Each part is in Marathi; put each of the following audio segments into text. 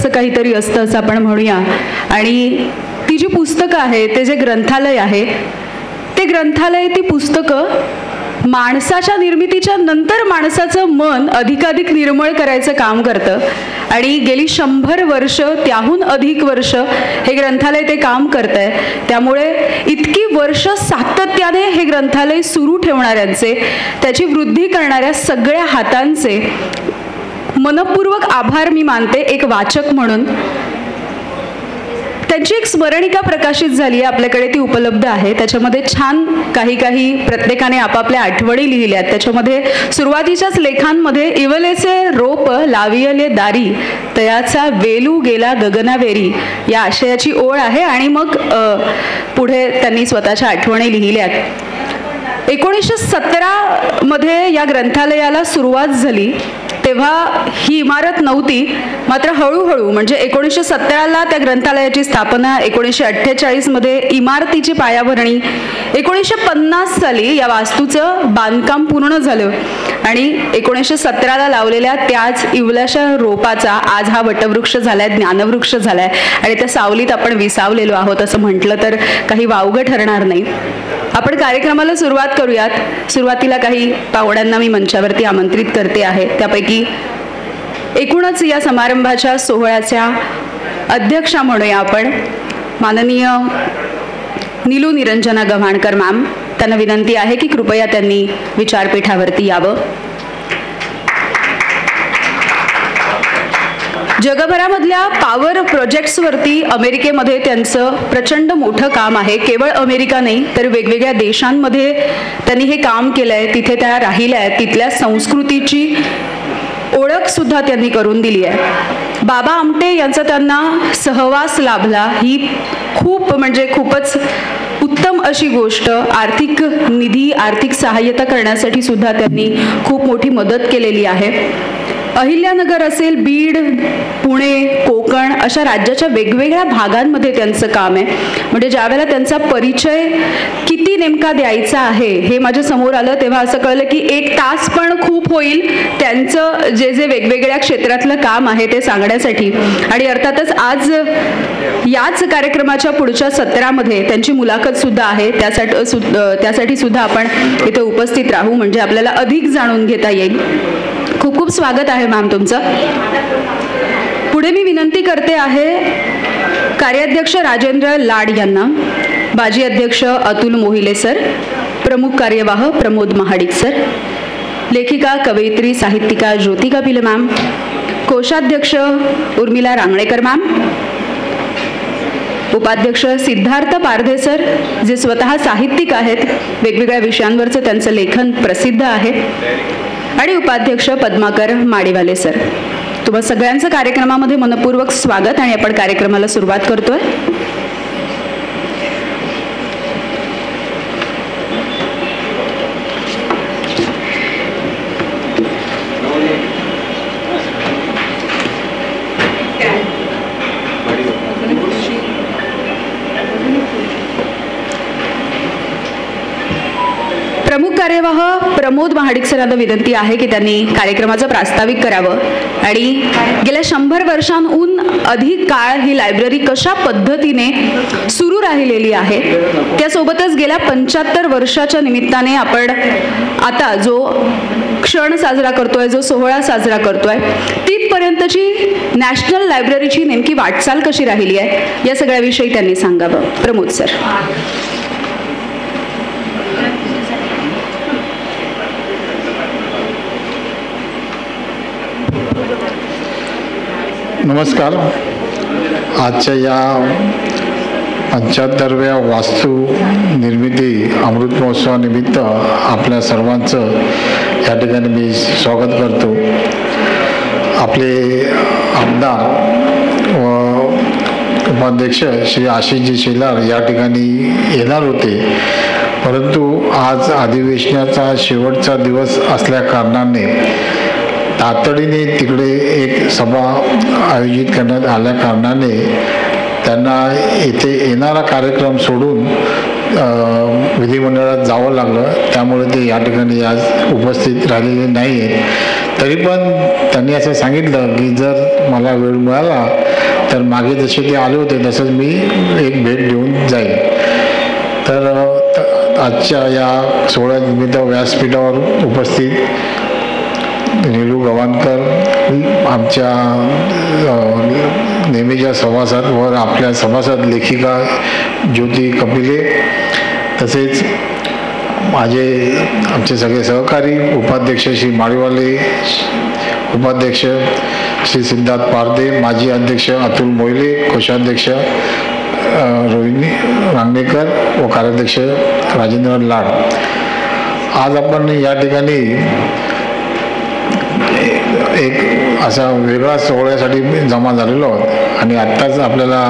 काहीतरी असतं असं आपण म्हणूया. आणि ती जी पुस्तकं आहे, ते जे ग्रंथालय आहे, ते ग्रंथालय, ती पुस्तकं माणसाच्या निर्मितीच्या नंतर माणसाचं मन अधिकाधिक निर्मळ करायचं काम करतं. आणि गेली 100 वर्ष, त्याहून अधिक वर्ष हे ग्रंथालय ते काम करत आहे. त्यामुळे इतकी वर्ष सातत्याने हे ग्रंथालय सुरू ठेवणाऱ्यांचे, त्याची वृद्धी करणाऱ्या सगळ्या हातांचे मनपूर्वक आभार मी मानते एक वाचक म्हणून. त्यांची एक स्मरणिका प्रकाशित झाली आहे, आपल्याकडे ती उपलब्ध आहे. त्याच्यामध्ये छान काही प्रत्येकाने आपापल्या आठवणी लिहिल्या आहेत. त्याच्यामध्ये सुरुवातीच्याच लेखांमध्ये इवलेचे रोप लावियले दारी, तयाचा वेलू गेला गगनावेरी या आशयाची ओळ आहे. आणि मग पुढे त्यांनी स्वतःच्या आठवणी लिहिल्या आहेत. 1917 मध्ये या ग्रंथालयाला सुरुवात झाली तेव्हा ही इमारत नव्हती. मात्र हळूहळू म्हणजे 1917ला त्या ग्रंथालयाची स्थापना, 1948 मध्ये इमारतीची पायाभरणी, 1950 साली या वास्तूचं बांधकाम पूर्ण झालं. आणि 1917ला लावलेल्या त्याच इवल्याच्या रोपाचा आज हा वटवृक्ष झालाय, ज्ञानवृक्ष झालाय. आणि त्या सावलीत आपण विसावलेलो आहोत असं म्हटलं तर काही वावगं ठरणार नाही. आपण कार्यक्रमाला सुरुवात करूयात. सुरुवातीला काही पाहुण्यांना मी मंचावरती आमंत्रित करते आहे. त्यापैकी एकूणच या समारंभाच्या सोहळ्याच्या अध्यक्षा म्हणूया आपण माननीय नीलू निरंजना गव्हाणकर मॅम. त्यांना विनंती आहे की कृपया त्यांनी विचारपीठावरती यावं. जगभरामधल्या पॉवर प्रोजेक्ट्सवरती अमेरिकेमध्ये त्यांचं प्रचंड मोठं काम आहे. केवळ अमेरिका नाही तर वेगवेगळ्या देशांमध्ये त्यांनी हे काम केलं आहे. तिथे त्या राहिल्या आहेत. तिथल्या संस्कृतीची ओळख सुद्धा त्यांनी करून दिली आहे. बाबा आमटे यांचा त्यांना सहवास लाभला. ही खूप म्हणजे खूपच उत्तम अशी गोष्ट. आर्थिक निधी, आर्थिक सहाय्यता करण्यासाठी सुद्धा त्यांनी खूप मोठी मदत केलेली आहे. अहिल्यानगर असेल, बीड, पुणे, कोकण अशा राज्याच्या वेगवेगळ्या भागांमध्ये त्यांचं काम आहे. म्हणजे ज्यावेळेला त्यांचा परिचय किती नेमका द्यायचा आहे हे माझ्या समोर आलं तेव्हा असं कळलं की 1 तास पण खूप होईल त्यांचं जे वेगवेगळ्या क्षेत्रातलं काम आहे ते सांगण्यासाठी. आणि अर्थातच आज याच कार्यक्रमाच्या पुढच्या सत्रामध्ये त्यांची मुलाखत सुद्धा आहे. त्यासाठी सुद्धा आपण इथे उपस्थित राहू म्हणजे आपल्याला अधिक जाणून घेता येईल. खूप खूप स्वागत आहे मॅम तुमचं. पुढे मी विनंती करते आहे कार्याध्यक्ष राजेंद्र लाड यांना, बाजी अध्यक्ष अतुल मोहिले सर, प्रमुख कार्यवाह प्रमोद महाडिक सर, लेखिका कवयित्री साहित्यिका ज्योतिका पिले मॅम, कोषाध्यक्ष उर्मिला रांगणेकर मॅम, उपाध्यक्ष सिद्धार्थ पारधे सर जे स्वतः साहित्यिक आहेत, वेगवेगळ्या विषयांवरचं त्यांचं लेखन प्रसिद्ध आहे, आणि उपाध्यक्ष पद्माकर माडेवाले सर. तुम्हा सगळ्यांचं कार्यक्रमामध्ये मनपूर्वक स्वागत. आणि आपण कार्यक्रमाला सुरुवात करतोय. प्रमुख कार्यवाह प्रमोद महाडिक सरांना विनंती आहे की त्यांनी कार्यक्रमाचं प्रास्ताविक करावं. आणि गेल्या 100 वर्षांहून अधिक काळ ही लायब्ररी कशा पद्धतीने सुरू राहिलेली आहे, त्यासोबतच गेल्या 75 वर्षाच्या निमित्ताने आपण आता जो क्षण साजरा करतोय, जो सोहळा साजरा करतोय, तिथपर्यंतची नॅशनल लायब्ररीची नेमकी वाटचाल कशी राहिली आहे या सगळ्याविषयी त्यांनी सांगावं. प्रमोद सर. नमस्कार. आजच्या या 75व्या वास्तू निर्मिती अमृत महोत्सवानिमित्त आपल्या सर्वांचं या ठिकाणी मी स्वागत करतो. आपले आमदार व उपाध्यक्ष श्री आशिषजी शेलार या ठिकाणी येणार होते, परंतु आज अधिवेशनाचा शेवटचा दिवस असल्या कारणाने तातडीने तिकडे एक सभा आयोजित करण्यात आल्या कारणाने त्यांना येथे येणारा कार्यक्रम सोडून विधिमंडळात जावं लागलं. त्यामुळे ते या ठिकाणी आज उपस्थित राहिलेले नाही आहेत. तरी पण त्यांनी असं सांगितलं की जर मला वेळ मिळाला तर मागे जसे ते आले होते तसंच मी एक भेट देऊन जाईल. तर आजच्या या सोहळ्यानिमित्त व्यासपीठावर उपस्थित नीलू गवाणकर, आमच्या नेहमीच्या सभासद व आपल्या सभासद लेखिका ज्योती कपिले, तसेच आमचे सगळे सहकारी उपाध्यक्ष श्री माळीवाले, उपाध्यक्ष श्री सिद्धार्थ पारदे, माजी अध्यक्ष अतुल मोहिले, कोषाध्यक्ष रोहिणी रांगणेकर व कार्याध्यक्ष राजेंद्र लाड. आज आपण या ठिकाणी एक असा वेगळा सोहळ्यासाठी जमा झालेलो आहोत. आणि आत्ताच आपल्याला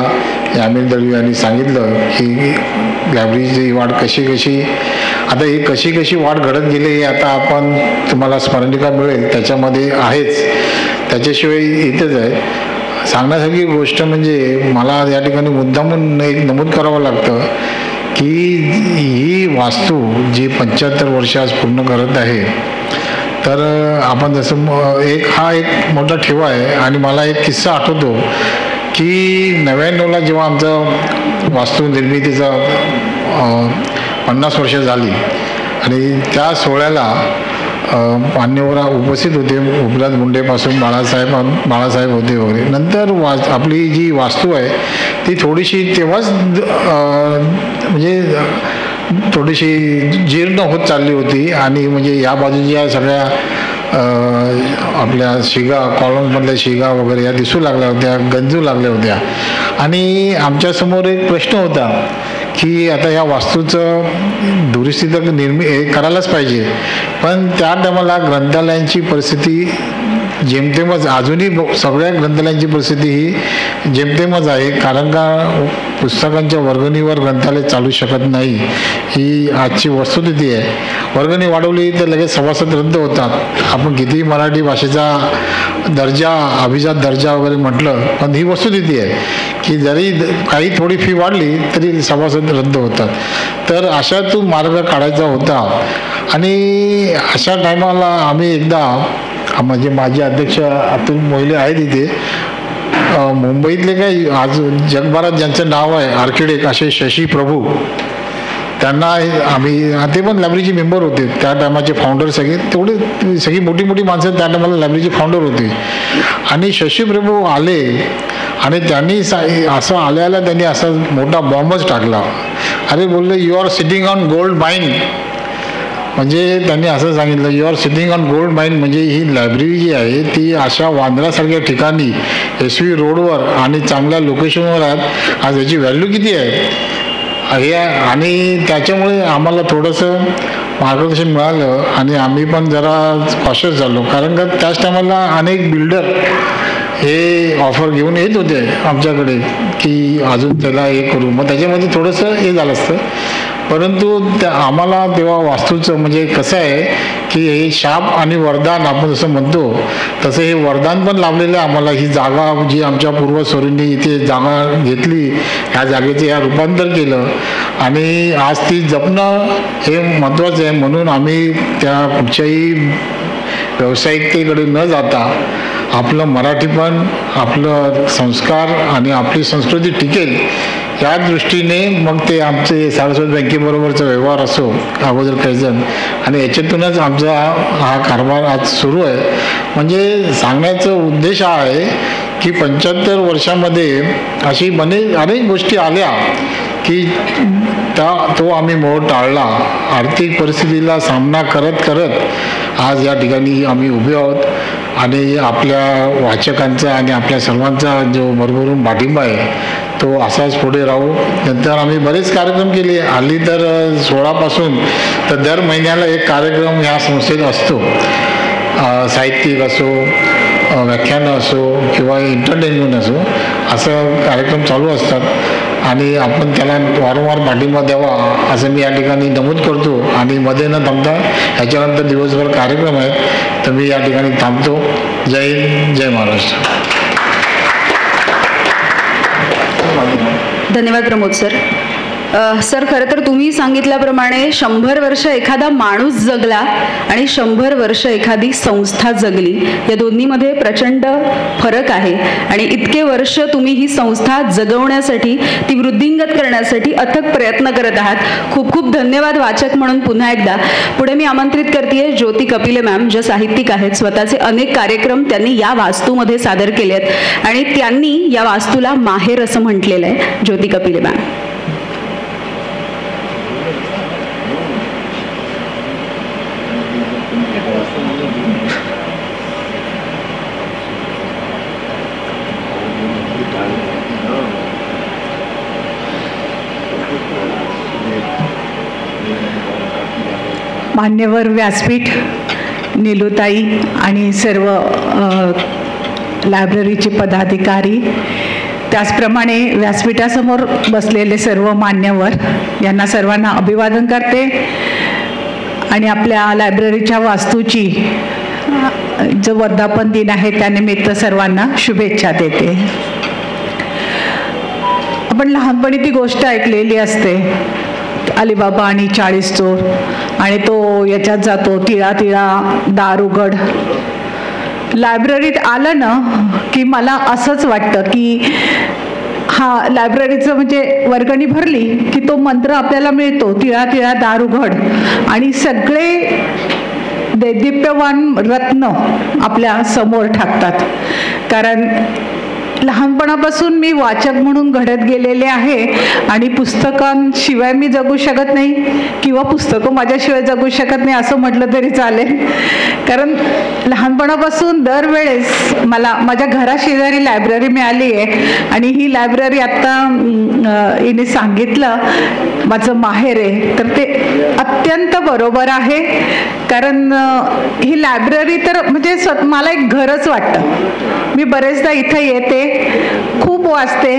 यामिनी दळवी यांनी सांगितलं की लायब्ररीची वाढ कशी आता ही कशी वाढ घडत गेली हे आता आपण तुम्हाला स्मरणिका मिळेल त्याच्यामध्ये आहेच, त्याच्याशिवाय इथेच आहे. सांगण्यासारखी गोष्ट म्हणजे मला या ठिकाणी मुद्दामून एक नमूद करावं लागतं की ही वास्तू जी 75 वर्ष आज पूर्ण करत आहे, तर आपण जसं हा एक मोठा ठेवा आहे. आणि मला एक किस्सा आठवतो की 99ला जेव्हा आमचं वास्तू निर्मितीचा 50 वर्ष झाली आणि त्या सोहळ्याला मान्यवर उपस्थित होते, उपनाथ मुंडेपासून बाळासाहेब होते वगैरे. नंतर आपली जी वास्तू आहे ती थोडीशी तेव्हाच म्हणजे थोडीशी जीर्ण होत चालली होती. आणि म्हणजे या बाजूच्या सगळ्या आपल्या शिगा, कॉलम्समधल्या शिगा वगैरे या दिसू लागल्या होत्या, गंजू लागल्या होत्या. आणि आमच्यासमोर एक प्रश्न होता की आता या वास्तूचं दुरुस्ती तर करायलाच पाहिजे, पण त्या टायमाला ग्रंथालयांची परिस्थिती जेमतेमच, अजूनही सगळ्या ग्रंथालयांची परिस्थिती ही जेमतेमच आहे. कारण का पुस्तकांच्या वर्गणीवर ग्रंथालय चालू शकत नाही, ही आजची वस्तुस्थिती आहे. वर्गणी वाढवली तर लगेच सभासद रद्द होतात. आपण कितीही मराठी भाषेचा दर्जा, अभिजात दर्जा वगैरे म्हटलं, पण ही वस्तुस्थिती आहे की जरी काही थोडी फी वाढली तरी सभासद रद्द होतात. तर अशातून मार्ग काढायचा होता. आणि अशा टायमाला आम्ही एकदा, म्हणजे माझे अध्यक्ष अतुल मोहिले आहेत इथे, मुंबईतले काही आज जगभरात ज्यांचं नाव आहे आर्किटेक्ट असे शशी प्रभू, त्यांना आम्ही, ते पण लायब्ररीचे मेंबर होते त्या टायमाचे, फाउंडर सगळे, तेवढे सगळी मोठी माणसं त्या टायमाला लायब्ररीचे फाउंडर होते. आणि शशी प्रभू आले आणि त्यांनी असं आल्याला त्यांनी असा मोठा बॉम्बच टाकला. अरे बोलले, you are sitting on gold mine. म्हणजे त्यांनी असं सांगितलं, you are sitting on gold mine. म्हणजे ही लायब्ररी जी आहे ती अशा वांद्र्यासारख्या ठिकाणी SV रोडवर आणि चांगल्या लोकेशनवर आहेत. आज याची व्हॅल्यू किती आहे हे, आणि त्याच्यामुळे आम्हाला थोडंसं मार्गदर्शन मिळालं आणि आम्ही पण जरा कॉशियस झालो. कारण का त्याच टायमाला अनेक बिल्डर हे ऑफर घेऊन येत होते आमच्याकडे की अजून त्याला हे करू, मग त्याच्यामध्ये थोडंसं हे झालं असतं. परंतु आम्हाला तेव्हा वास्तूचं म्हणजे कसं आहे की हे शाप आणि वरदान आपण जसं म्हणतो तसं हे वरदान पण लाभलेलं आहे आम्हाला. ही जागा जी आमच्या पूर्वसुरींनी इथे जागा घेतली, ह्या जागेचं या रूपांतर केलं आणि आज ती जपणं हे महत्त्वाचं आहे. म्हणून आम्ही त्या कुठच्याही व्यावसायिकतेकडे न जाता आपलं मराठीपण, आपलं संस्कार आणि आपली संस्कृती टिकेल या दृष्टीने मग ते आमचे सारस्वत बँकेबरोबरचा व्यवहार असो अगोदर काही जण, आणि याच्यातूनच आमचा हा कारभार आज सुरू आहे. म्हणजे सांगण्याचा उद्देश हा आहे की 75 वर्षामध्ये अशी अनेक गोष्टी आल्या की तो आम्ही मोह टाळला. आर्थिक परिस्थितीला सामना करत आज या ठिकाणी आम्ही उभे आहोत. आणि आपल्या वाचकांचा आणि आपल्या सर्वांचा जो भरभरून पाठिंबा आहे तो असाच पुढे राहू. नंतर आम्ही बरेच कार्यक्रम केले. हल्ली तर 16पासून तर दर महिन्याला एक कार्यक्रम ह्या संस्थेत असतो. साहित्यिक असो, व्याख्यानं असो किंवा एंटरटेनमेंट असो, असं कार्यक्रम चालू असतात आणि आपण त्याला वारंवार पाठिंबा द्यावा असं मी या ठिकाणी नमूद करतो. आणि मध्ये न थांबता ह्याच्यानंतर दिवसभर कार्यक्रम आहेत, तर मी या ठिकाणी थांबतो. जय हिंद, जय महाराष्ट्र. धन्यवाद प्रमोद सर. सर, खरं तर तुम्ही सांगितल्याप्रमाणे 100 वर्ष एखादा माणूस जगला आणि 100 वर्ष एखादी संस्था जगली, या दोन्हीमध्ये प्रचंड फरक आहे. आणि इतके वर्ष तुम्ही ही संस्था जगवण्यासाठी, ती वृद्धिंगत करण्यासाठी अथक प्रयत्न करत आहात. खूप खूप धन्यवाद वाचक म्हणून पुन्हा एकदा. पुढे मी आमंत्रित करते ज्योती कपिले मॅम, ज्या साहित्यिक आहेत. स्वतःचे अनेक कार्यक्रम त्यांनी या वास्तूमध्ये सादर केले आहेत आणि त्यांनी या वास्तूला माहेर असं म्हटलेलं आहे. ज्योती कपिले मॅम. मान्यवर व्यासपीठ, निलुताई आणि सर्व लायब्ररीचे पदाधिकारी, त्याचप्रमाणे व्यासपीठासमोर बसलेले सर्व मान्यवर, यांना सर्वांना अभिवादन करते आणि आपल्या लायब्ररीच्या वास्तूची जो वर्धापन दिन आहे त्यानिमित्त सर्वांना शुभेच्छा देते. आपण लहानपणी ती गोष्ट ऐकलेली असते, अलीबाबा आणि 40 चोर, आणि तो याच्यात जातो, तिळा तिळा दार उघड. लायब्ररीत आलं ना की मला असंच वाटतं की हा लायब्ररीचं म्हणजे वर्गणी भरली की तो मंत्र आपल्याला मिळतो, तिळा तिळा दार उघड, आणि सगळे दैदिप्यवान रत्न आपल्या समोर टाकतात. कारण लहानपणापासून मी वाचक म्हणून घडत गेलेले आहे आणि पुस्तकांशिवाय मी जगू शकत नाही किंवा पुस्तकं माझ्याशिवाय जगू शकत नाही असं म्हटलं तरी चालेल. कारण लहानपणापासून दरवेळेस मला माझ्या घराशेजारी लायब्ररी मिळाली आहे आणि ही लायब्ररी आत्ता हिने सांगितलं माझं माहेर आहे, तर ते अत्यंत बरोबर आहे. कारण ही लायब्ररी तर म्हणजे मला एक घरच वाटतं. मी बरेचदा इथं येते, खूप वाचते.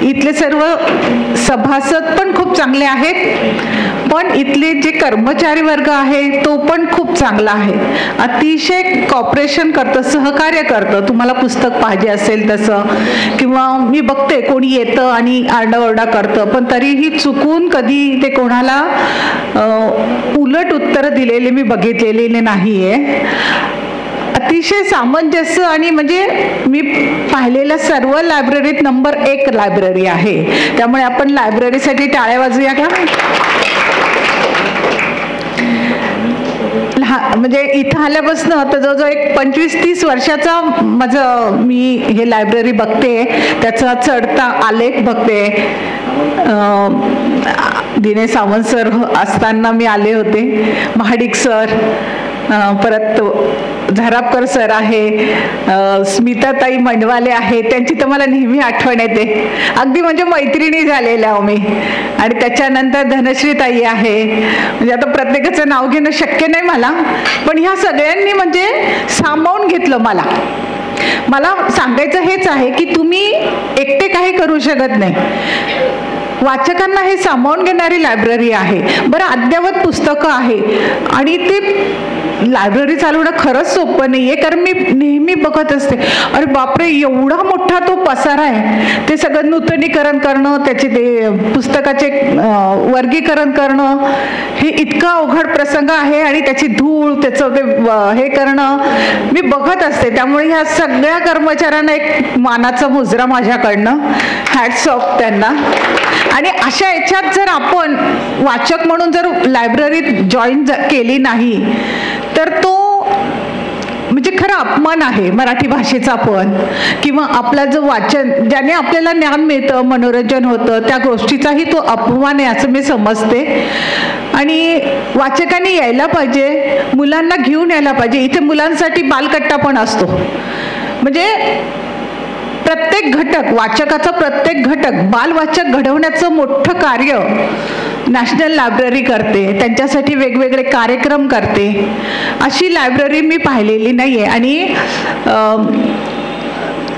इथले सर्व सभासद पण खूप चांगले आहेत, पण इथले जे कर्मचारी वर्ग आहे तो पण खूप चांगला आहे. अतिशय कॉपरेशन करतं, सहकार्य करतं. तुम्हाला पुस्तक पाहिजे असेल तसं, किंवा मी बघते कोणी येतं आणि आरडाओरडा करतं, पण तरीही चुकून कधी ते कोणाला उलट उत्तर दिलेले मी बघितलेले नाहीये. अतिशय सामंजस्य, आणि म्हणजे मी पाहिलेल्या सर्व लायब्ररीत नंबर 1 लायब्ररी आहे. त्यामुळे आपण लायब्ररीसाठी टाळ्या वाजूया का? म्हणजे इथं आल्यापासून तर जवळजवळ एक 25-30 वर्षाचा माझं मी हे लायब्ररी बघते, त्याचा चढता आलेख बघते. दिनेश सावंत सर असताना मी आले होते, महाडिक सर, परत झरापकर सर आहे, स्मिताताई मंडवाले आहे, त्यांची तर मला नेहमी आठवण येते. अगदी म्हणजे मैत्रिणी झालेल्या आहो मी. आणि त्याच्यानंतर धनश्री ताई आहे. म्हणजे आता प्रत्येकाचं नाव घेणं शक्य नाही मला, पण ह्या सगळ्यांनी म्हणजे सामावून घेतलं मला. मला सांगायचं हेच आहे की तुम्ही एकटे काही करू शकत नाही. वाचकांना हे सामावून घेणारी लायब्ररी आहे. बरं, अद्ययावत पुस्तकं आहे आणि ते लायब्ररी चालवणं खरंच सोपं नाहीये. कारण मी नेहमी बघत असते, अरे बापरे, एवढा मोठा तो पसारा आहे, ते सगळं नूतनीकरण करणं, त्याचे ते पुस्तकाचे वर्गीकरण करणं, हे इतका अवघड प्रसंग आहे. आणि त्याची धूळ, त्याचं ते हे करणं मी बघत असते. त्यामुळे ह्या सगळ्या कर्मचाऱ्यांना एक मानाचा मुजरा माझ्याकडनं, हॅट्स ऑफ त्यांना. आणि अशा याच्यात जर आपण वाचक म्हणून जर लायब्ररीत जॉईन केली नाही तर तो म्हणजे खरं अपमान आहे मराठी भाषेचा पण, किंवा आपला जो वाचन ज्याने आपल्याला ज्ञान मिळतं, मनोरंजन होतं, त्या गोष्टीचाही तो अपमान आहे असं मी समजते. आणि वाचकांनी यायला पाहिजे, मुलांना घेऊन यायला पाहिजे. इथे मुलांसाठी बालकट्टा पण असतो. म्हणजे प्रत्येक घटक, वाचकाचा प्रत्येक घटक, बालवाचक घडवण्याचं मोठं कार्य नॅशनल लायब्ररी करते. त्यांच्यासाठी वेगवेगळे कार्यक्रम करते. अशी लायब्ररी मी पाहिलेली नाहीये. आणि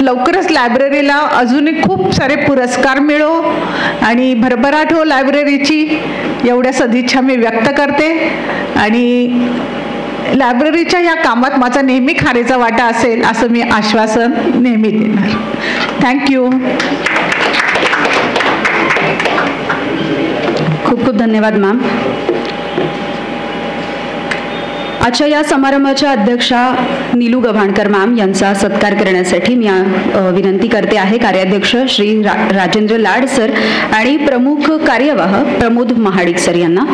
लवकरच लायब्ररीला अजूनही खूप सारे पुरस्कार मिळो आणि भरभराट हो लायब्ररीची, एवढ्या सदिच्छा मी व्यक्त करते. आणि लायब्ररीच्या या कामात माझा नेहमी खारीचा वाटा असेल असं मी आश्वासन नेहमी देणार. थँक्यू. खूप खूप धन्यवाद मॅम. आजच्या या समारंभाच्या अध्यक्षा नीलू गव्हाणकर मॅम यांचा सत्कार करण्यासाठी मी विनंती करते आहे कार्याध्यक्ष श्री राजेंद्र लाड सर आणि प्रमुख कार्यवाह प्रमोद महाडिक सर यांना.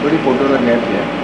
बड़ी फोटो लगने है.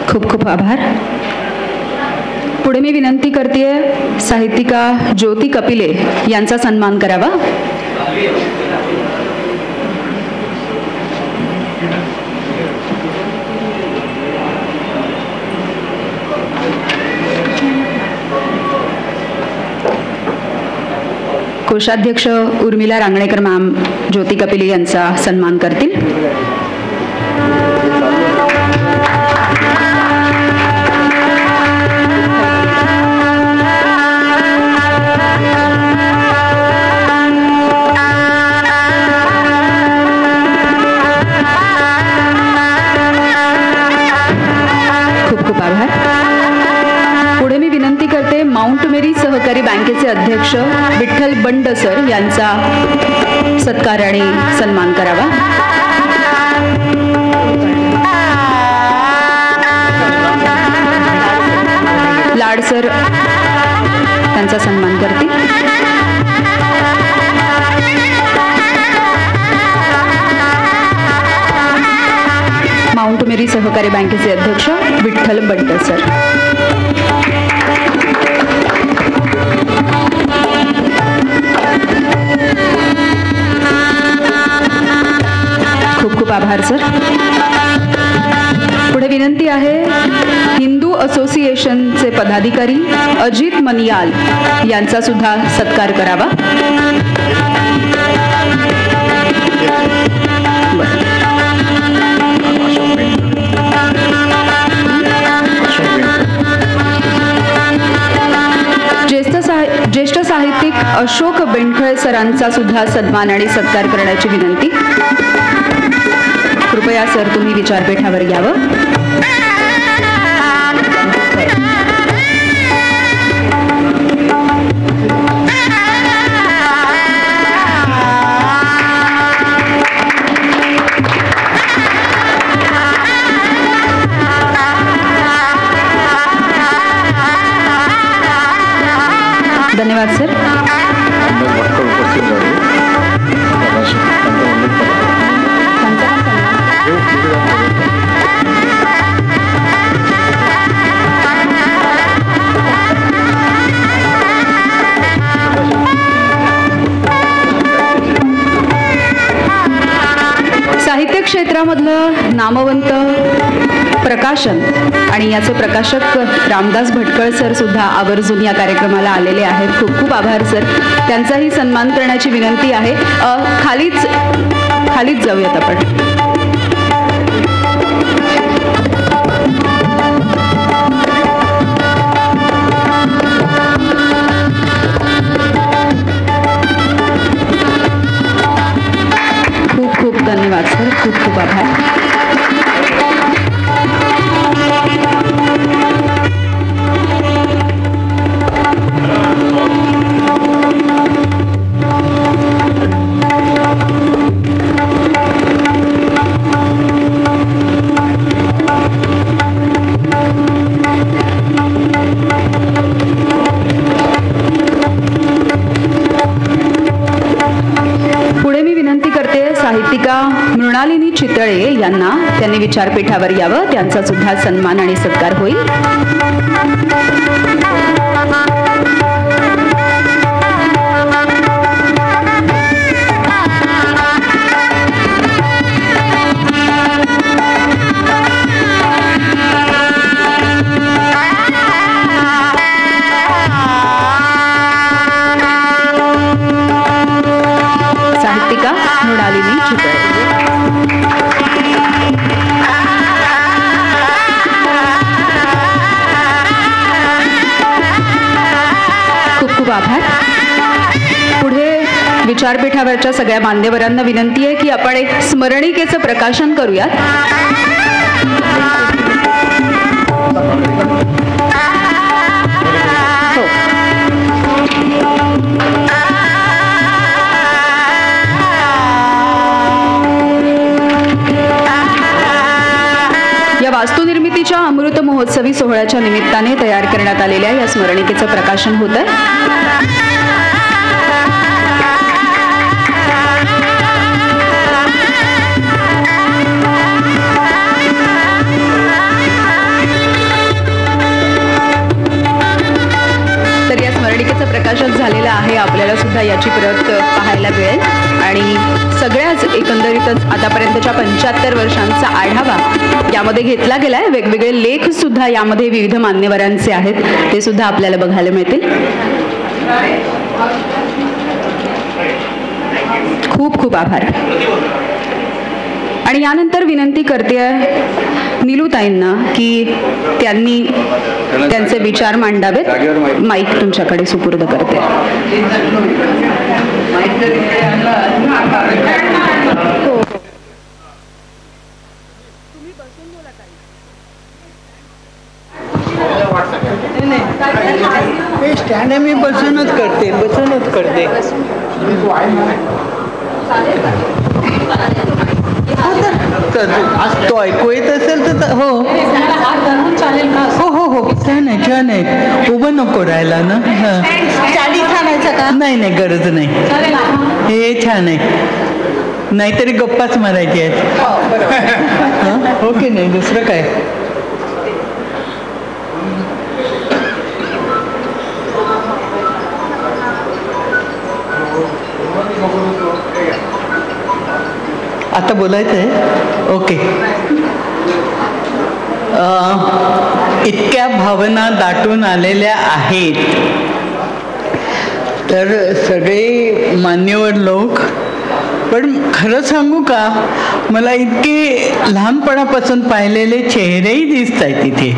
खूप खूप आभार. पुढे मी विनंती करतेय साहित्यिका ज्योती कपिले यांचा सन्मान करावा. कोषाध्यक्ष उर्मिला रांगणेकर मॅम ज्योती कपिले यांचा सन्मान करतील. खूप आभार. पुढे मी विनंती करते माउंट मेरी सहकारी बँकेचे अध्यक्ष विठ्ठल बंड सर यांचा सत्कार आणि सन्मान करावा. लाड सर त्यांचा सन्मान करतील. माउंट मेरी सहकारी बँकेचे अध्यक्ष विठ्ठल बंड सर. खूप खूप आभार सर. पुढे विनंती आहे हिंदू असोसिएशनचे पदाधिकारी अजित मनियाल यांचा सुद्धा सत्कार करावा. ज्येष्ठ साहित्यिक अशोक बेंडखळे सरांचा सुद्धा सन्मान आणि सत्कार करण्याची विनंती. कृपया सर तुम्ही विचारपीठावर यावं. धन्यवाद सर. साहित्य क्षेत्रामधलं नामवंत प्रकाशन आणि याचे प्रकाशक रामदास भटकळ सर सुद्धा आवर्जून या कार्यक्रमाला आलेले आहेत. खूप खूप आभार सर. त्यांचाही सन्मान करण्याची विनंती आहे. खालीच जाऊयात आपण. खूप खूप धन्यवाद सर. खूप खूप आभार. साहित्यिका मृणालिनी चितळे यांना त्यांनी विचारपीठावर यावं, त्यांचा सुद्धा सन्मान आणि सत्कार होईल. साहित्यिका मृणालिनी चितळे. खूप खूप आभार. पुढे विचारपीठावरच्या सगळ्या मान्यवरांना विनंती आहे की आपण एक स्मरणिकेचं प्रकाशन करूयात. या वास्तुनिर्मितीच्या अमृत महोत्सवी सोहळ्याच्या निमित्ताने तयार करण्यात आलेल्या या स्मरणिकेचं प्रकाशन होत आहे. तर या स्मरणिकेचं प्रकाशन झालेलं आहे. आपल्याला सुद्धा याची प्रत पाहायला मिळेल आणि सगळ्याच एकंदरीतच आतापर्यंतच्या 75 वर्षांचा आढावा यामध्ये घेतला गेलाय. वेगवेगळे लेख सुद्धा यामध्ये विविध मान्यवरांचे आहेत, ते सुद्धा आपल्याला बघायला मिळतील. खूप खूप आभार. आणि यानंतर विनंती करते नीलूताईंना की त्यांनी त्यांचे विचार मांडावेत. माईक तुमच्याकडे सुपूर्द करते. स्टँड मी बसूनच करते. तो ऐकू येत असेल तर हो हो हो छान आहे. उभं नको राहायला ना. नाही गरज नाही. हे छान आहे. नाहीतरी गप्पाच मारायची आहेत. हो की नाही. दुसरं काय. आता बोलायचं आहे. ओके. इतक्या भावना दाटून आलेल्या आहेत तर सगळे मान्यवर लोक. पण खरं सांगू का, मला इतके लहानपणापासून पाहिलेले चेहरेही दिसत आहेत इथे.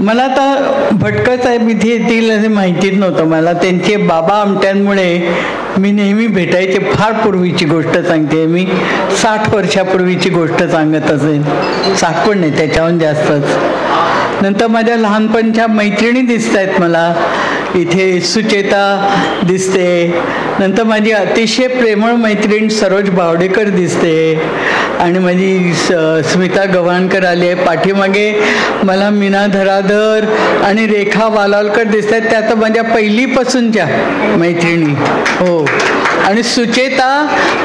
मला आता भटकळ साहेब इथे येतील असे माहितीच नव्हतं. मला त्यांचे बाबा आमट्यांमुळे मी नेहमी भेटायचे. फार पूर्वीची गोष्ट सांगते मी. 60 वर्षापूर्वीची गोष्ट सांगत असेल. 60 पण नाही, त्याच्याहून जास्तच. नंतर माझ्या लहानपणच्या मैत्रिणी दिसत आहेत मला इथे. सुचेता दिसते. नंतर माझी अतिशय प्रेमळ मैत्रीण सरोज बावडेकर दिसते. आणि माझी स्मिता गव्हाणकर आली आहे. पाठीमागे मला मीना धराधर आणि रेखा वालावलकर दिसत आहेत. त्या तर माझ्या पहिलीपासूनच्या मैत्रिणी. हो. आणि सुचेता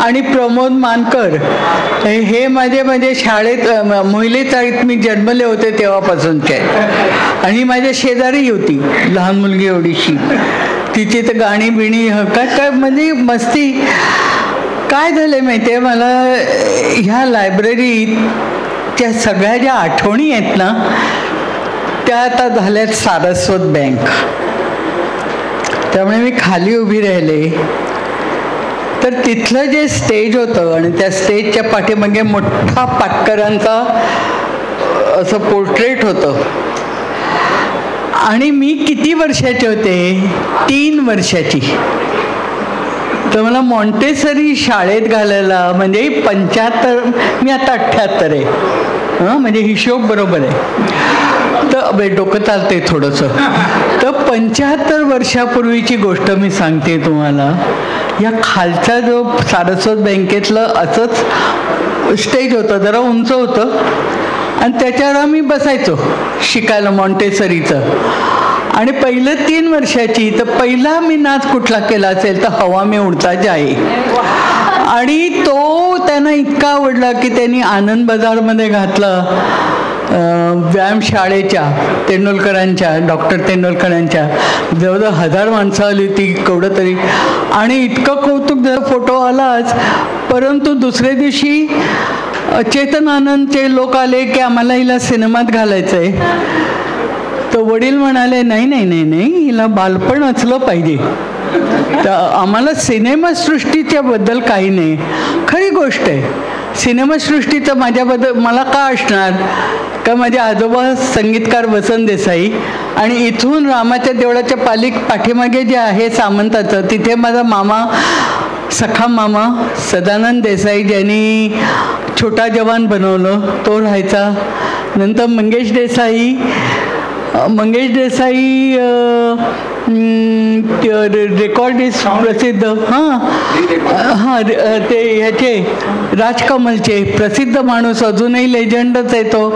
आणि प्रमोद मानकर हे माझे शाळेत मोहिले चाळीत मी जन्मले होते तेव्हापासूनचे. आणि माझ्या शेजारी होती लहान मुलगी एवढीशी. तिची तर गाणी बिणी काय म्हणजे मस्ती. काय झालं माहिती आहे मला, ह्या लायब्ररीत त्या सगळ्या ज्या आठवणी आहेत ना त्या आता झाल्यात सारस्वत बँक. त्यामुळे मी खाली उभी राहिले तर तिथलं जे स्टेज होतं आणि त्या स्टेजच्या पाठीमागे मोठा पाटकरांचा असं पोर्ट्रेट होतं. आणि मी किती वर्षाचे होते? 3 वर्षाची. तर मला मॉन्टेसरी शाळेत घालायला म्हणजे 75, मी आता 78 आहे. म्हणजे हिशोब बरोबर आहे. तर डोकं चालते थोडंसं. तर 75 वर्षापूर्वीची गोष्ट मी सांगते तुम्हाला. या खालचा जो सारस्वत बँकेतलं असंच स्टेज होतं, जरा उंच होतं आणि त्याच्यावर आम्ही बसायचो शिकायला मॉन्टेसरीचं. आणि पहिलं 3 वर्षाची तर पहिला मी नाच कुठला केला असेल तर हवा में उडता जाए. आणि तो त्यांना इतका आवडला की त्यांनी आनंद बाजारमध्ये घातला, व्यायामशाळेच्या तेंडुलकरांच्या, डॉक्टर तेंडुलकरांच्या. जवळजवळ 1000 माणसं आली होती केवढं तरी, आणि इतकं कौतुक झालं. फोटो आलाच. परंतु दुसऱ्या दिवशी चेतन आनंदचे लोक आले की आम्हाला हिला सिनेमात घालायचं आहे. तर वडील म्हणाले नाही नाही नाही नाही, हिला बालपण असलं पाहिजे. तर आम्हाला सिनेमासृष्टीच्या बद्दल काही नाही. खरी गोष्ट आहे, सिनेमासृष्टीचं माझ्याबद्दल मला का असणार, का माझे आजोबा संगीतकार वसंत देसाई, आणि इथून रामाच्या देवळाच्या पाठीमागे जे आहे सामंताचं, तिथे माझा मामा, सखा मामा सदानंद देसाई, ज्यांनी छोटा जवान बनवलं, तो राहायचा. नंतर मंगेश देसाई रेकॉर्डिस्ट प्रसिद्ध, ते ह्याचे राजकमलचे प्रसिद्ध माणूस, अजूनही लेजंडच आहे तो.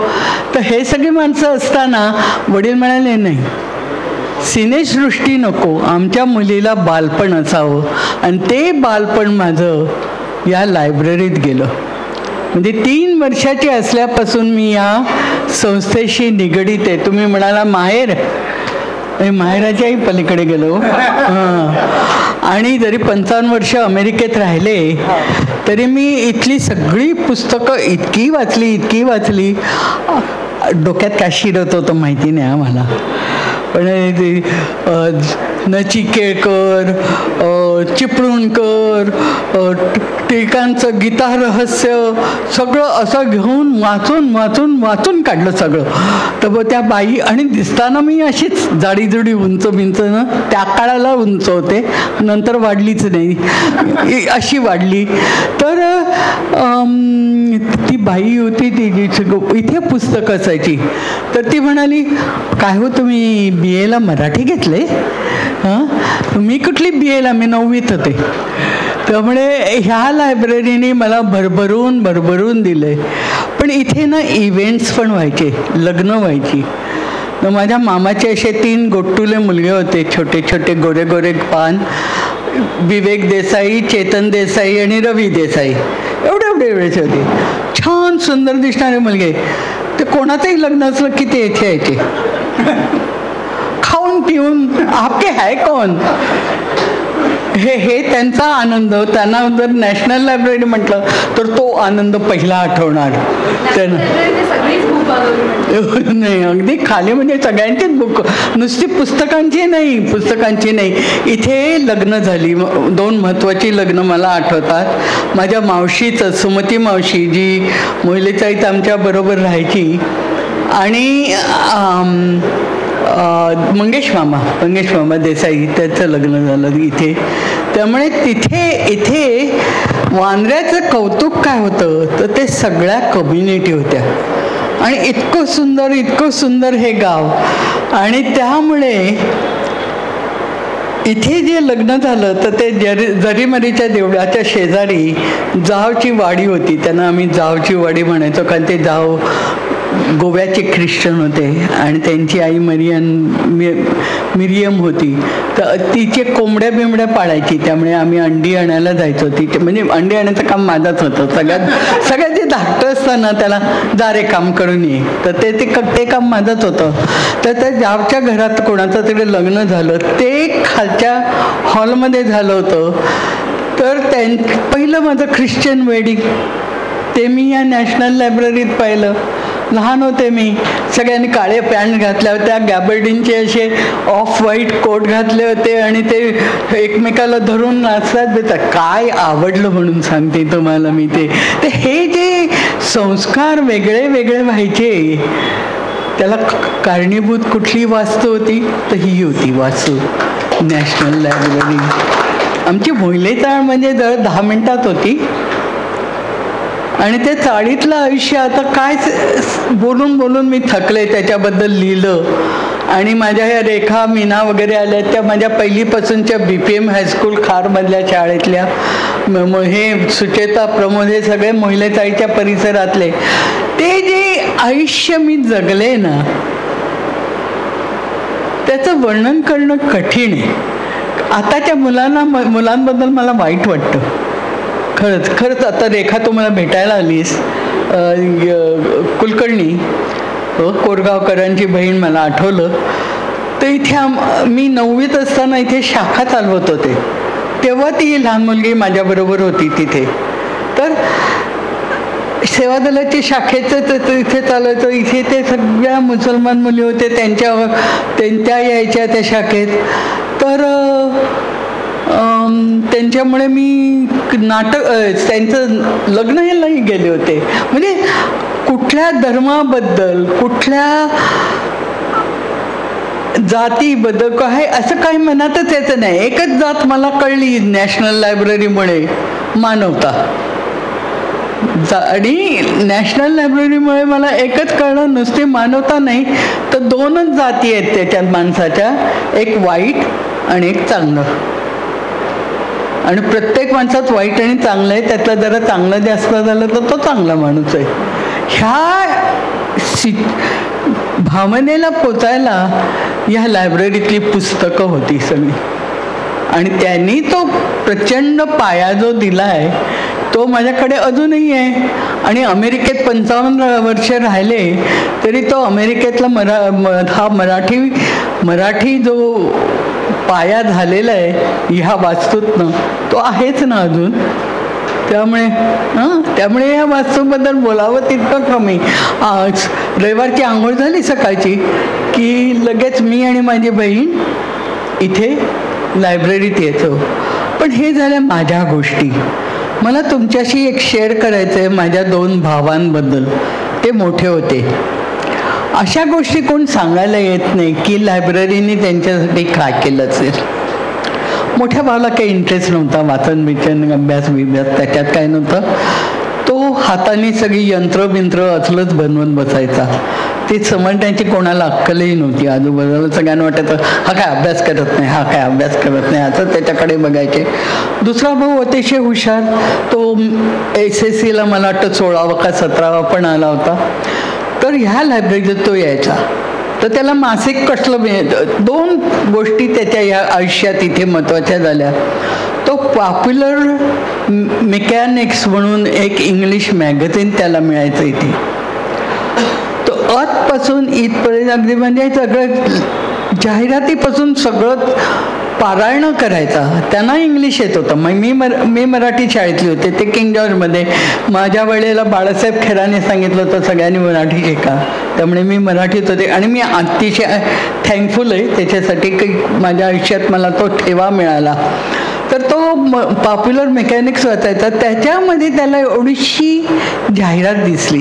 तर हे सगळी माणसं असताना वडील म्हणाले नाही, सिनेसृष्टी नको, आमच्या मुलीला बालपण असावं. आणि ते बालपण माझं या लायब्ररीत गेलं. म्हणजे 3 वर्षाची असल्यापासून मी या संस्थेशी निगडीत आहे. तुम्ही म्हणाला माहेर, माहेराच्याही पलीकडे गेलो. आणि जरी 55 वर्ष अमेरिकेत राहिले तरी मी इथली सगळी पुस्तकं इतकी वाचली, डोक्यात काय शिरत होतं माहिती नाही आम्हाला. पण नचिकेळकर, चिपळूणकर, टिळकांचं गीता रहस्य सगळं असं घेऊन वाचून काढलं सगळं. तर मग त्या बाई, आणि दिसताना मी अशीच जाडीजुडी उंच ना, त्या काळाला उंच होते, नंतर वाढलीच नाही, अशी वाढली. तर ती बाई होती, ती इथे पुस्तक असायची. तर ती म्हणाली, काय हो तुम्ही BA मराठी घेतले? मी कुठली BA, मी 9वीत होते. त्यामुळे ह्या लायब्ररीने मला भरभरून दिले. पण इथे ना इव्हेंट्स पण व्हायचे, लग्न व्हायची. तर माझ्या मामाचे असे 3 गोट्टुले मुलगे होते, छोटे छोटे गोरे पान, विवेक देसाई, चेतन देसाई आणि रवी देसाई. एवढेच होते, छान सुंदर दिसणारे मुलगे. ते कोणाचंही लग्न असलं की ते इथे यायचे, खाऊन पिऊन. आपके है कौन, हे त्यांचा आनंद. त्यांना जर नॅशनल लायब्ररी म्हटलं तर तो आनंद पहिला आठवणार त्यांना. नाही, अगदी खाली म्हणजे सगळ्यांचीच बुक, नुसती पुस्तकांची नाही. इथे लग्न झाली, 2 महत्त्वाची लग्न मला आठवतात. माझ्या मावशीचं, सुमती मावशी, जी मोहिलेच्या इथं आमच्या बरोबर राहायची, आणि मंगेश मामा देसाई, त्याचं लग्न झालं इथे. त्यामुळे इथे वांद्र्याचं कौतुक काय होतं, तर ते सगळ्या कम्युनिटी होत्या. आणि इतकं सुंदर हे गाव. आणि त्यामुळे इथे जे लग्न झालं तर ते जरीमरीच्या देवळाच्या शेजारी जावची वाडी होती. त्यांना आम्ही जावची वाडी म्हणायचो, कारण ते जाव गोव्याचे ख्रिश्चन होते आणि त्यांची आई मिरियम होती. तर तिचे कोंबड्या बिंबड्या पाळायची. त्यामुळे आम्ही अंडी आणायला जायचो. तिथे म्हणजे अंडी आणायचं काम माझंच होतं. सगळ्यात जे धाकटं असताना त्याला जा रे काम करून ये, तर ते काम माझंच होतं. तर त्या जावच्या घरात कोणाचं तरी लग्न झालं, ते खालच्या हॉलमध्ये झालं होतं. तर पहिलं माझं ख्रिश्चन वेडिंग ते मी या नॅशनल लायब्ररीत पाहिलं. लहान होते मी. सगळ्यांनी काळे पॅन्ट घातल्या होत्या, गॅबर्डिनचे असे ऑफ व्हाईट कोट घातले होते आणि ते एकमेकाला धरून नाचतात. काय आवडलं म्हणून सांगते तुम्हाला मी. ते हे जे संस्कार वेगळे व्हायचे, त्याला कारणीभूत कुठली वास्तू होती, तर ही होती वास्तू, नॅशनल लायब्ररी. आमची मोहिले चाळ म्हणजे दर 10 मिनिटात होती. आणि ते चाळीतलं आयुष्य आता काय बोलून मी थकले. त्याच्याबद्दल लिहिलं. आणि माझ्या ह्या रेखा मीना वगैरे आल्या, त्या माझ्या पहिलीपासूनच्या BPM हायस्कूल खारमधल्या शाळेतल्या. हे सुचेता, प्रमोद, हे सगळे मोहिले चाळीच्या परिसरातले. ते जे आयुष्य मी जगले ना, त्याचं वर्णन करणं कठीण आहे. आताच्या मुलांबद्दल मला वाईट वाटतं. खरंच आता रेखा तू मला भेटायला आलीस, कुलकर्णी कोरगावकरांची बहीण मला आठवलं. तर इथे मी 9वीत असताना इथे शाखा चालवत होते, तेव्हा ती लहान मुलगी माझ्याबरोबर होती तिथे. तर सेवा दलाची शाखेचं इथे चालायचं. इथे ते सगळ्या मुसलमान मुली होते, त्यांच्या यायच्या त्या शाखेत. तर त्यांच्यामुळे मी त्यांचं लग्नालाही गेले होते. म्हणजे कुठल्या धर्माबद्दल, कुठल्या जातीबद्दल काय असं काही मनातच यायचं नाही. एकच जात मला कळली नॅशनल लायब्ररीमुळे, मानवता. आणि नॅशनल लायब्ररीमुळे मला एकच कळलं, नुसती मानवता नाही तर 2च जाती आहेत त्याच्यात माणसाच्या, एक वाईट आणि एक चांगलं. आणि प्रत्येक माणसात वाईट आणि चांगलं आहे, त्यातलं जरा चांगलं जास्त झालं तर तो चांगला माणूस आहे. ह्या भावनेला पोचायला या लायब्ररीतली पुस्तकं होती सगळी. आणि त्यांनी तो प्रचंड पाया जो दिला आहे तो माझ्याकडे अजूनही आहे. आणि अमेरिकेत 55 वर्ष राहिले तरी तो अमेरिकेतला हा मराठी जो पाया झालेला आहे ह्या वास्तूतनं, तो आहेच ना अजून. त्यामुळे या वास्तूबद्दल बोलावं तितकं कमी. आज रविवारची आंघोळ झाली सकाळची की लगेच मी आणि माझी बहीण इथे लायब्ररीत यायचो. पण हे झाल्या माझ्या गोष्टी. मला तुमच्याशी एक शेअर करायचं आहे माझ्या 2 भावांबद्दल. ते मोठे होते. अशा गोष्टी कोण सांगायला येत नाही की लायब्ररीने त्यांच्यासाठी काय केलं असेल. मोठ्या भावाला काही इंटरेस्ट नव्हता वाचन बिचन अभ्यास त्याच्यात काय नव्हतं. तो हाताने सगळी यंत्र असलंच बनवून बसायचा. ते समजण्याची कोणाला अक्कलही नव्हती. आजूबाजूला सगळ्यांना वाटायचं हा काय अभ्यास करत नाही, हा काय अभ्यास करत नाही, असं त्याच्याकडे बघायचे. दुसरा भाऊ अतिशय हुशार, तो SSCला मला वाटतं 16वा का 17वा पण आला होता. तर ह्या लायब्ररीत तो यायचा. तर त्याला मासिक कसलं 2 गोष्टी त्याच्या या आयुष्यात इथे महत्त्वाच्या झाल्या. तो पॉप्युलर मेकॅनिक्स म्हणून एक इंग्लिश मॅगझिन त्याला मिळायचं इथे. तो अतपासून इथपर्यंत अगदी म्हणजे सगळं जाहिरातीपासून सगळं पारायण करायचा. त्यांना इंग्लिश येत होतं. मग मी मराठी शाळेतली होते, ते किंग जॉर्जमध्ये. माझ्या वेळेला बाळासाहेब खेराने सांगितलं होतं सगळ्यांनी मराठी शिका, त्यामुळे मी मराठीत होते. आणि मी अतिशय थँकफुल आहे त्याच्यासाठी की माझ्या आयुष्यात मला तो ठेवा मिळाला. तर तो पॉप्युलर मेकॅनिक्स वाचायचा. त्याच्यामध्ये त्याला एवढीशी जाहिरात दिसली.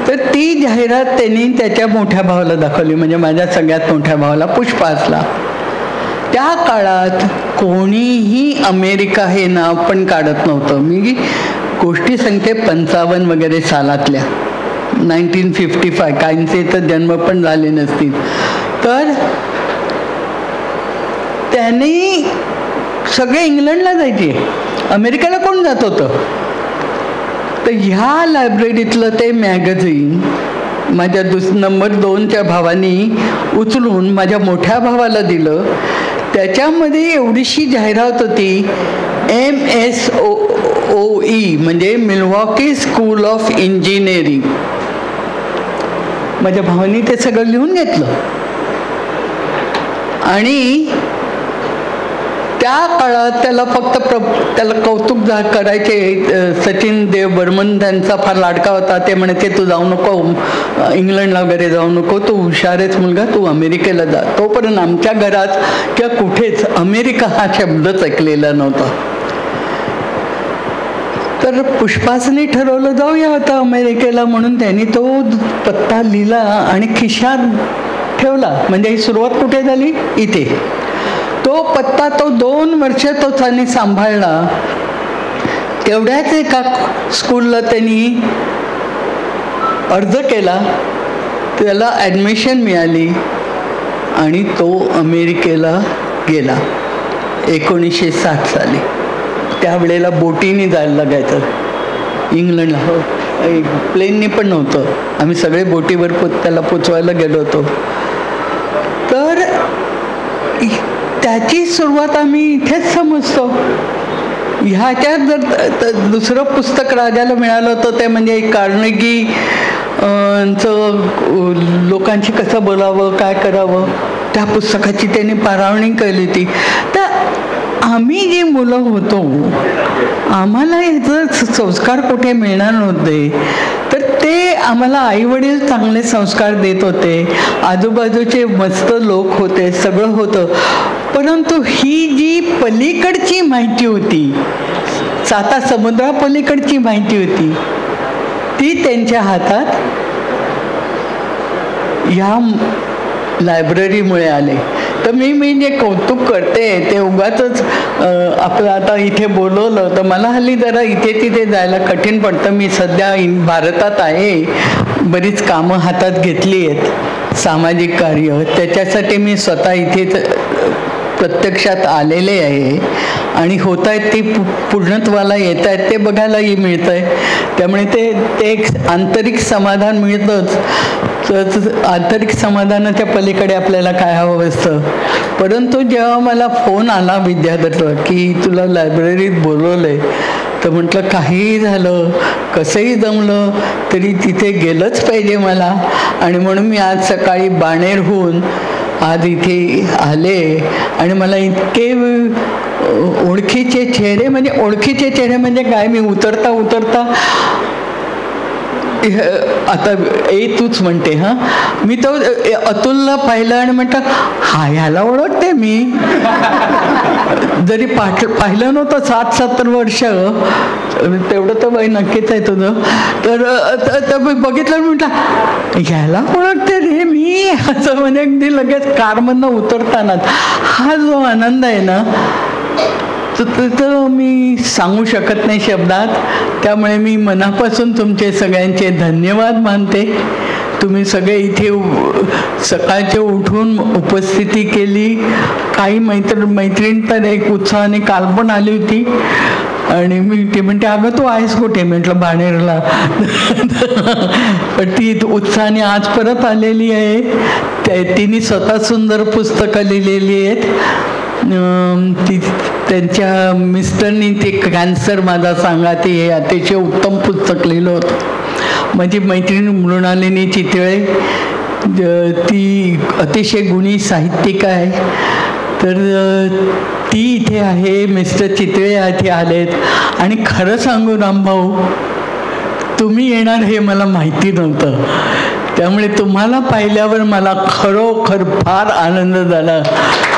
तर ती जाहिरात त्यांनी त्याच्या मोठ्या भावाला दाखवली, म्हणजे माझ्या सगळ्यात मोठ्या भावाला, पुष्पासला. त्या काळात कोणीही अमेरिका हे नाव पण काढत नव्हतं. मी गोष्टी सांगते 55 वगैरे सालातल्या, 1955. काहींचे तर जन्म पण झाले नसतील. तर त्यांनी सगळे इंग्लंडला जायचे, अमेरिकेला कोण जात होतं. तर ह्या लायब्ररीतलं ते मॅगझिन माझ्या नंबर 2च्या भावानी उचलून माझ्या मोठ्या भावाला दिलं. त्याच्यामध्ये एवढीशी जाहिरात होती, MSOE म्हणजे मिल्वॉकी स्कूल ऑफ इंजिनिअरिंग. माझ्या भावानी ते सगळं लिहून घेतलं. आणि त्या काळात त्याला फक्त त्याला कौतुक करायचे. सचिन देव बर्मन त्यांचा फार लाडका होता. ते म्हणायचे तू जाऊ नको इंग्लंडला वगैरे, जाऊ नको, तू हुशारच मुलगा, तू अमेरिकेला जा. तोपर्यंत आमच्या घरात किंवा कुठेच अमेरिका हा शब्दच ऐकलेला नव्हता. तर पुष्पासने ठरवलं जाऊया आता अमेरिकेला म्हणून. त्यांनी तो पत्ता लिहिला आणि खिशात ठेवला. म्हणजे ही सुरुवात कुठे झाली, इथे. तो पत्ता तो 2 वर्ष तो त्यांनी सांभाळला. तेवढ्याच एका स्कूलला त्यांनी अर्ज केला, त्याला ॲडमिशन मिळाली आणि तो अमेरिकेला गेला 1960 साली. त्यावेळेला बोटीने जायला लागायचं इंग्लंडला, प्लेनने पण नव्हतं. आम्ही सगळे बोटीवर त्याला पोचवायला गेलो होतो. तर त्याची सुरुवात आम्ही इथेच समजतो. ह्याच्यात जर दुसरं पुस्तक राजाला मिळालं होतं ते म्हणजे कार्नेगी लोकांशी कसं बोलावं, काय करावं, त्या पुस्तकाची त्यांनी पारावणी केली होती. तर आम्ही जी मुलं होतो आम्हाला ह्याचं संस्कार कुठे मिळणार नव्हते, तर ते आम्हाला आईवडील चांगले संस्कार देत होते, आजूबाजूचे मस्त लोक होते, सगळं होतं. परंतु ही जी पलीकडची माहिती होती, 7 समुद्रापलीकडची माहिती होती, ती त्यांच्या हातात ह्या लायब्ररीमुळे आले. तर मी जे कौतुक करते ते उगाचच आपलं आता इथे बोलवलं तर मला हल्ली जरा इथे तिथे जायला कठीण पडतं. मी सध्या भारतात आहे, बरीच कामं हातात घेतली आहेत, सामाजिक कार्य, त्याच्यासाठी मी स्वतः इथे प्रत्यक्षात आलेले आहे आणि होत आहेत ती पूर्णत्वाला येत आहेत ते बघायलाही मिळतं आहे. त्यामुळे ते एक आंतरिक समाधान मिळतंच. आंतरिक समाधानाच्या पलीकडे आपल्याला काय हवं असतं. परंतु जेव्हा मला फोन आला विद्यार्थ्याचा की तुला लायब्ररीत बोलवलंय, तर म्हटलं काहीही झालं, कसंही जमलं तरी तिथे गेलंच पाहिजे मला. आणि म्हणून मी आज सकाळी बाणेरहून आज इथे आले आणि मला इतके ओळखीचे चेहरे म्हणजे काय, मी उतरता आता तूच म्हणते हां, मी तो अतुलला पाहिलं आणि म्हटलं हा ह्याला ओळखते मी, जरी पाहिलं नव्हतं 60-70 वर्ष, तेवढं तर बाई नक्कीच आहे तुझं. तर बघितलं म्हटलं ह्याला ओळखते रे मी, असं म्हणजे अगदी लगेच कारमधनं उतरतानाच हा जो आनंद आहे ना तर मी सांगू शकत नाही शब्दात. त्यामुळे मी मनापासून तुमचे सगळ्यांचे धन्यवाद मानते. तुम्ही सगळे इथे सकाळचे उठून उपस्थिती केली. काही मैत्रीण तर एक उत्साहाने काल पण आली होती आणि मी ते म्हणते अगं तू आहेस कुठे, म्हटलं बाणेरला. पण ती उत्साहाने आज परत आलेली आहे. तिने स्वतः सुंदर पुस्तकं लिहिलेली आहेत. त्यांच्या मिस्टरनी ते कॅन्सर माझा सांगा ते हे अतिशय उत्तम पुस्तक लिहिलं होतं. माझी मैत्रीण मृणालिनी चितळे, ती अतिशय गुणी साहित्यिक आहे, तर ती इथे आहे. मिस्टर चितळे इथे आलेत आणि खरं सांगू रामभाऊ, तुम्ही येणार हे मला माहिती नव्हतं. त्यामुळे तुम्हाला पाहिल्यावर मला खरोखर फार आनंद झाला,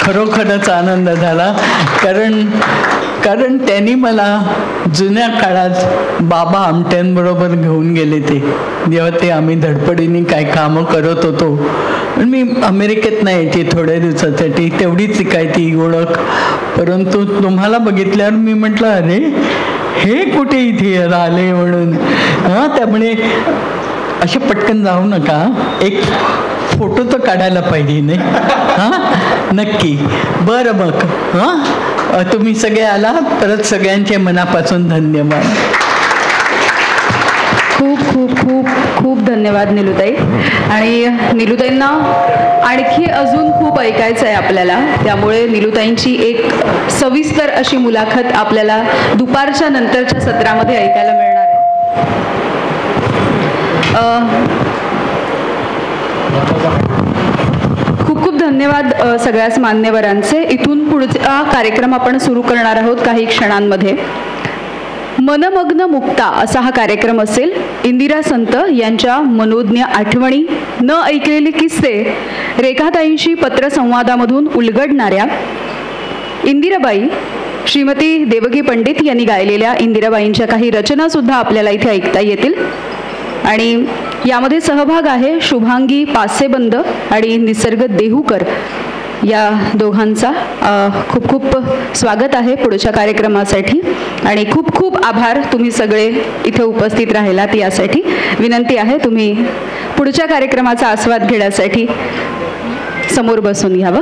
खरोखरच आनंद झाला. कारण त्यांनी मला जुन्या काळात बाबा आमट्यांबरोबर घेऊन गेले. ते जेव्हा ते आम्ही धडपडीने काय कामं करत होतो, मी अमेरिकेत नाही यायची थोड्या दिवसासाठी, तेवढीच काय ती ओळख. परंतु तुम्हाला बघितल्यावर मी म्हटलं अरे हे कुठे इथे आले म्हणून. त्यामुळे असे पटकन जाऊ नका, एक फोटो तर काढायला पाहिजे नाही. नक्की. बरं मग तुम्ही सगळे आला, परत सगळ्यांचे मनापासून धन्यवाद. खूप खूप खूप खूप धन्यवाद निलुताई. आणि निलुताईंना आणखी अजून खूप ऐकायचं आहे आपल्याला, त्यामुळे निलुताईंची एक सविस्तर अशी मुलाखत आपल्याला दुपारच्या नंतरच्या सत्रामध्ये ऐकायला मिळणार आहे. खूप खूप धन्यवाद सगळ्याच मान्यवरांचे. इथून पुढचा कार्यक्रम आपण सुरू करणार आहोत काही क्षणांमध्ये. मनमग्न मुक्ता असा हा कार्यक्रम असेल. इंदिरा संत यांच्या मनोज्ञ आठवणी, न ऐकलेले किस्से, रेखाताईंशी पत्रसंवादामधून उलगडणाऱ्या इंदिराबाई, श्रीमती देवगी पंडित यांनी गायलेल्या इंदिराबाईंच्या काही रचना सुद्धा आपल्याला इथे ऐकता येतील. आणि यामध्ये सहभाग आहे शुभांगी पासेबंद आणि निसर्ग देहूकर या दोघांचा. खूप खूप स्वागत आहे पुढच्या कार्यक्रमासाठी आणि खूप खूप आभार तुम्ही सगळे इथे उपस्थित राहिलात यासाठी. विनंती आहे तुम्ही पुढच्या कार्यक्रमाचा आस्वाद घेण्यासाठी समोर बसून घ्यावं.